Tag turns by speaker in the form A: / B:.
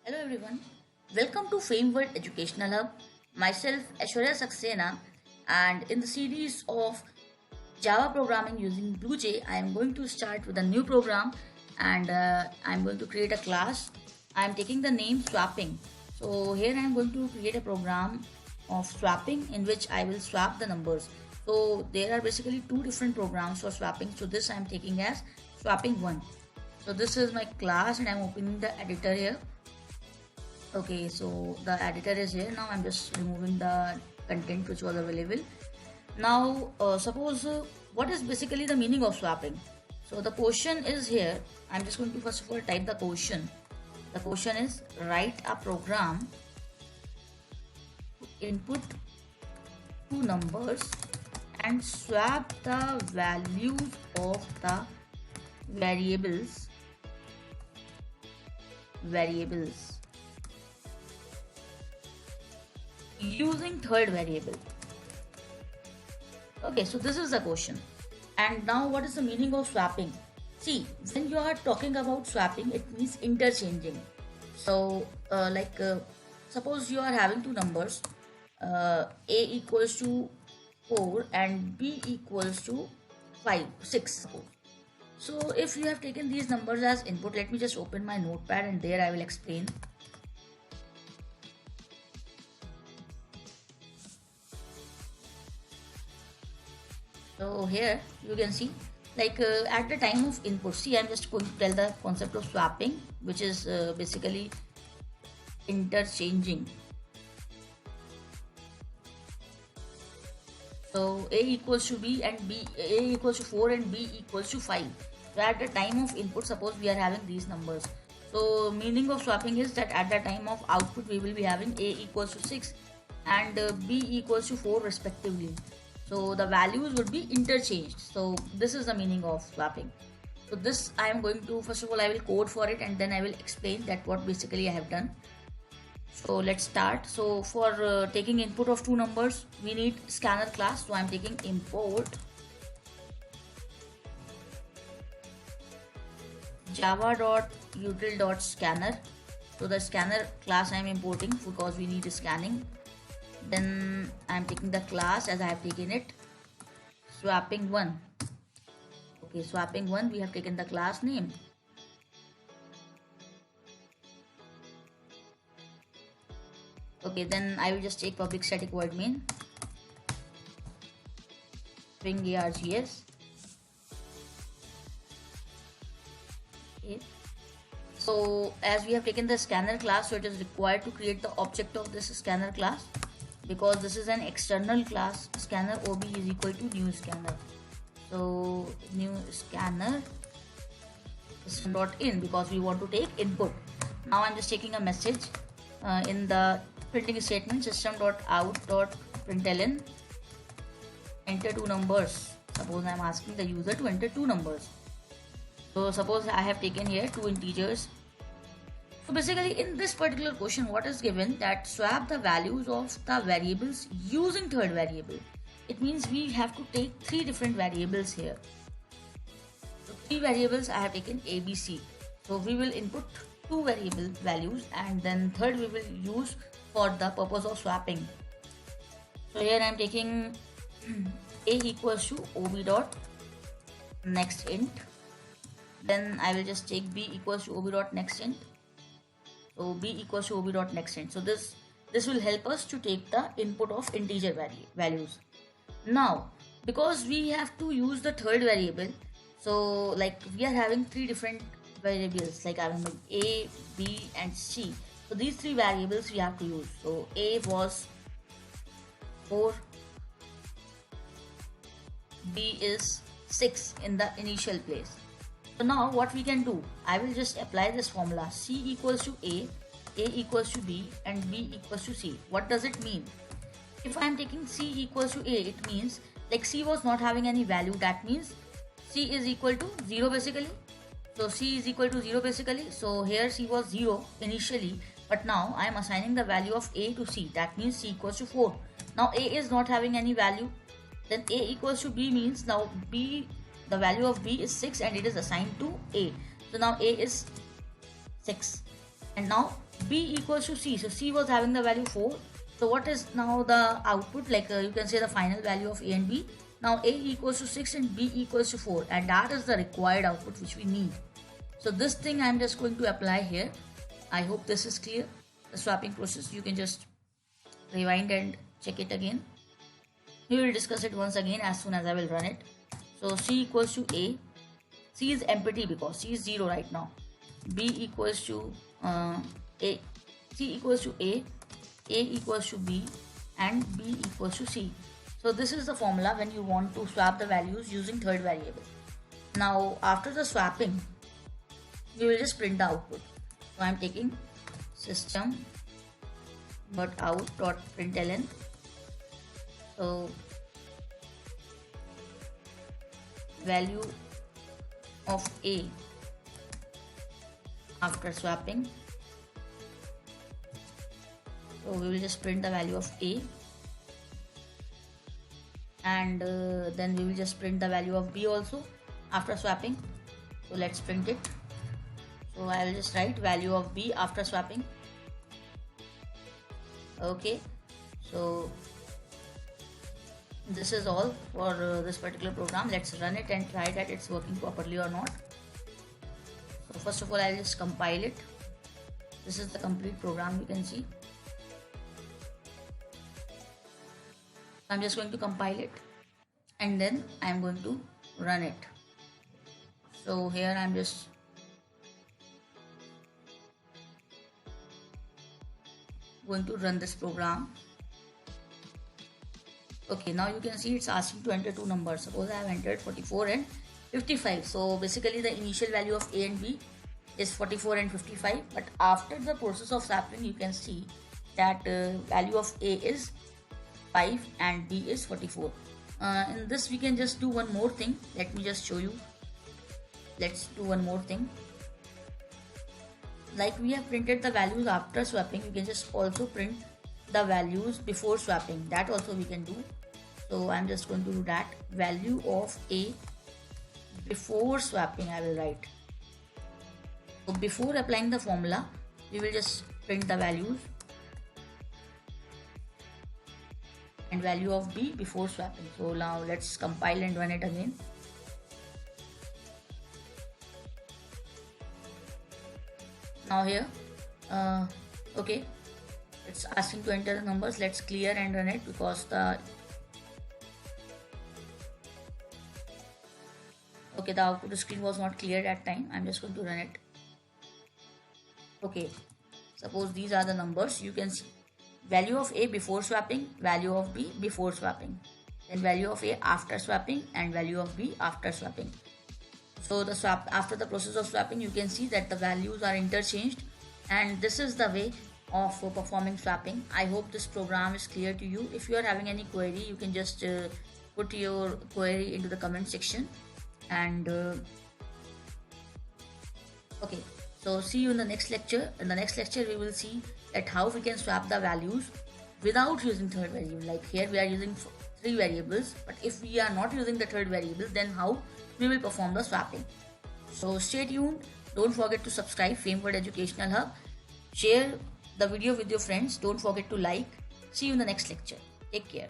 A: Hello everyone, welcome to Fame World Educational Hub. Myself Aishwarya Saxena, and in the series of Java programming using BlueJ, I am going to start with a new program and I'm going to create a class. I am taking the name swapping. So here I am going to create a program of swapping in which I will swap the numbers. So there are basically two different programs for swapping. So this I am taking as swapping 1. So this is my class and I am opening the editor here. Okay, so the editor is here. Now I'm just removing the content which was available. Now suppose what is basically the meaning of swapping? So the question is here. I'm just going to first of all type the question. The question is write a program to input two numbers and swap the values of the variables using third variable. Okay, so this is the question. And now what is the meaning of swapping? See, when you are talking about swapping, it means interchanging. So suppose you are having two numbers, a equals to 4 and b equals to 5 6 suppose. So if you have taken these numbers as input, let me just open my notepad and there I will explain. So here you can see at the time of input, see I'm just going to tell the concept of swapping, which is basically interchanging. So a equals to b and a equals to 4 and b equals to 5. So at the time of input, suppose we are having these numbers. So meaning of swapping is that at the time of output we will be having a equals to 6 and b equals to 4 respectively. So the values would be interchanged. So this is the meaning of swapping. So this I am going to, first of all I will code for it and then I will explain that what basically I have done. So let's start. So for taking input of two numbers, we need scanner class. So I'm taking import java.util.scanner. So the scanner class I'm importing because we need scanning. Then I'm taking the class as I have taken it, swapping 1. Okay, swapping 1, we have taken the class name. Okay, then I will just take public static void main string args. Okay, so as we have taken the scanner class, so it is required to create the object of this scanner class, because this is an external class. Scanner ob is equal to new scanner. So new scanner system.in, because we want to take input. Now I'm just taking a message in the printing statement, system.out.println, enter two numbers. Suppose I'm asking the user to enter two numbers. So suppose I have taken here two integers. So basically in this particular question, what is given, that swap the values of the variables using third variable. It means we have to take three different variables here. So three variables I have taken a, b, c. So we will input two variable values and then third we will use for the purpose of swapping. So here I am taking a equals to ob dot next int. Then I will just take b equals to ob dot next int. So b equals to ob dot next int. So this will help us to take the input of integer values. Now because we have to use the third variable, so like we are having three different variables, like I am having a, b and c. So these three variables we have to use. So a was 4, b is 6 in the initial place. So now what we can do, I will just apply this formula, c equals to a equals to b and b equals to c. What does it mean? If I am taking c equals to a, it means like c was not having any value, that means c is equal to 0 basically. So c is equal to 0 basically. So here c was 0 initially, but now I am assigning the value of a to c, that means c equals to 4. Now a is not having any value, then a equals to b means now b, the value of b is 6 and it is assigned to a. So now a is 6 and now B equals to C. So C was having the value 4. So what is now the output? Like you can say the final value of A and B. Now A equals to 6 and B equals to 4, and that is the required output which we need. So this thing I'm just going to apply here. I hope this is clear. The swapping process, you can just rewind and check it again. We will discuss it once again as soon as I will run it. So C equals to A. C is empty because C is 0 right now. B equals to A. C equals to A equals to B, and B equals to C. So this is the formula when you want to swap the values using third variable. Now after the swapping, we will just print the output. So I am taking system.out.println. So value of A after swapping. So we will just print the value of A, and then we will just print the value of B also after swapping. So let's print it. So I will just write value of B after swapping. Okay, so this is all for this particular program. Let's run it and try that it's working properly or not. So first of all, I'll just compile it. This is the complete program, you can see. I'm just going to compile it and then I'm going to run it. So here I'm just going to run this program. Okay, now you can see it's asking to enter two numbers. Suppose I have entered 44 and 55. So basically the initial value of A and B is 44 and 55, but after the process of swapping you can see that value of A is 5 and B is 44. In this we can just do one more thing. Let me just show you. Let's do one more thing. Like we have printed the values after swapping, you can just also print the values before swapping. That also we can do. So I'm just going to do that. Value of A before swapping I will write. So before applying the formula, we will just print the values, and value of B before swapping. So now let's compile and run it again. Now here, okay, it's asking to enter the numbers. Let's clear and run it because the output screen was not clear that time. I'm just going to run it. Okay, suppose these are the numbers. You can see value of A before swapping, value of B before swapping, then value of A after swapping, and value of B after swapping. So the swap, after the process of swapping, you can see that the values are interchanged, and this is the way of performing swapping. I hope this program is clear to you. If you are having any query, you can just put your query into the comment section. And okay, so see you in the next lecture. In the next lecture we will see that how we can swap the values without using third variable. Like here we are using three variables, but if we are not using the third variable, then how we will perform the swapping. So stay tuned. Don't forget to subscribe FameWorld Educational Hub. Share the video with your friends. Don't forget to like. See you in the next lecture. Take care.